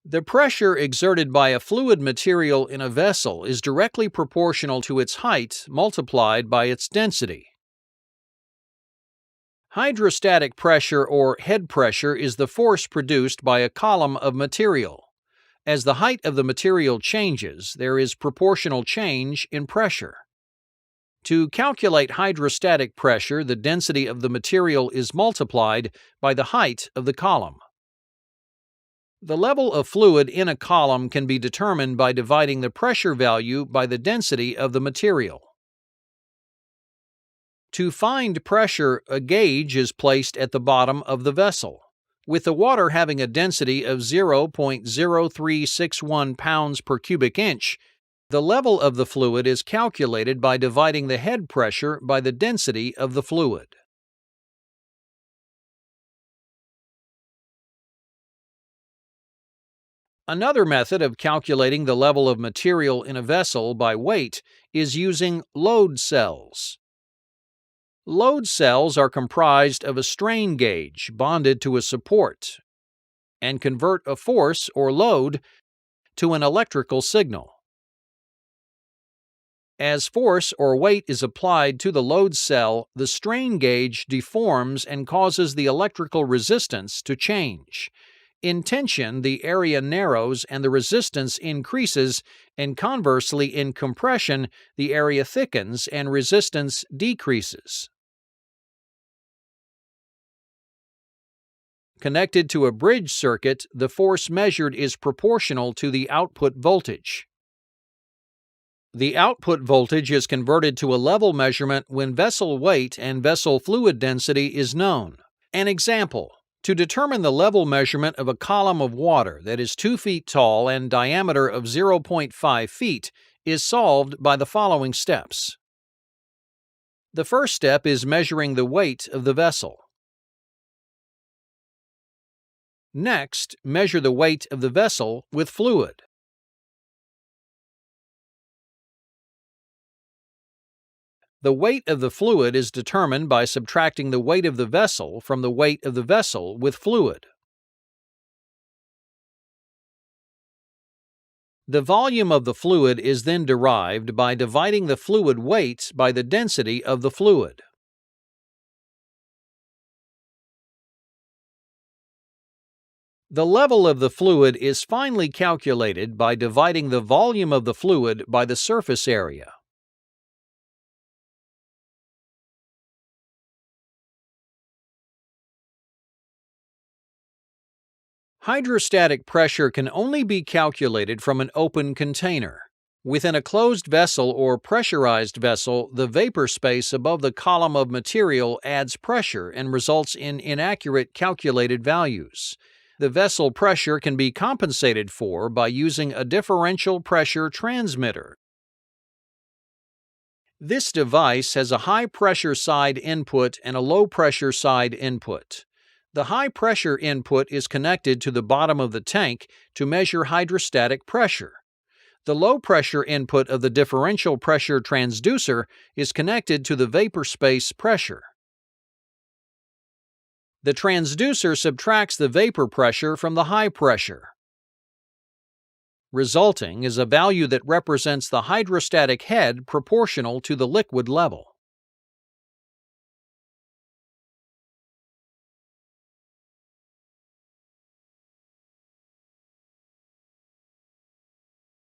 The pressure exerted by a fluid material in a vessel is directly proportional to its height multiplied by its density. Hydrostatic pressure or head pressure is the force produced by a column of material. As the height of the material changes, there is proportional change in pressure. To calculate hydrostatic pressure, the density of the material is multiplied by the height of the column. The level of fluid in a column can be determined by dividing the pressure value by the density of the material. To find pressure, a gauge is placed at the bottom of the vessel. With the water having a density of 0.0361 pounds per cubic inch, the level of the fluid is calculated by dividing the head pressure by the density of the fluid. Another method of calculating the level of material in a vessel by weight is using load cells. Load cells are comprised of a strain gauge bonded to a support and convert a force or load to an electrical signal. As force or weight is applied to the load cell, the strain gauge deforms and causes the electrical resistance to change. In tension, the area narrows and the resistance increases, and conversely, in compression, the area thickens and resistance decreases. Connected to a bridge circuit, the force measured is proportional to the output voltage. The output voltage is converted to a level measurement when vessel weight and vessel fluid density is known. An example: to determine the level measurement of a column of water that is 2 feet tall and diameter of 0.5 feet is solved by the following steps. The first step is measuring the weight of the vessel. Next, measure the weight of the vessel with fluid. The weight of the fluid is determined by subtracting the weight of the vessel from the weight of the vessel with fluid. The volume of the fluid is then derived by dividing the fluid weight by the density of the fluid. The level of the fluid is finally calculated by dividing the volume of the fluid by the surface area. Hydrostatic pressure can only be calculated from an open container. Within a closed vessel or pressurized vessel, the vapor space above the column of material adds pressure and results in inaccurate calculated values. The vessel pressure can be compensated for by using a differential pressure transmitter. This device has a high-pressure side input and a low-pressure side input. The high-pressure input is connected to the bottom of the tank to measure hydrostatic pressure. The low-pressure input of the differential pressure transducer is connected to the vapor space pressure. The transducer subtracts the vapor pressure from the high pressure. Resulting is a value that represents the hydrostatic head proportional to the liquid level.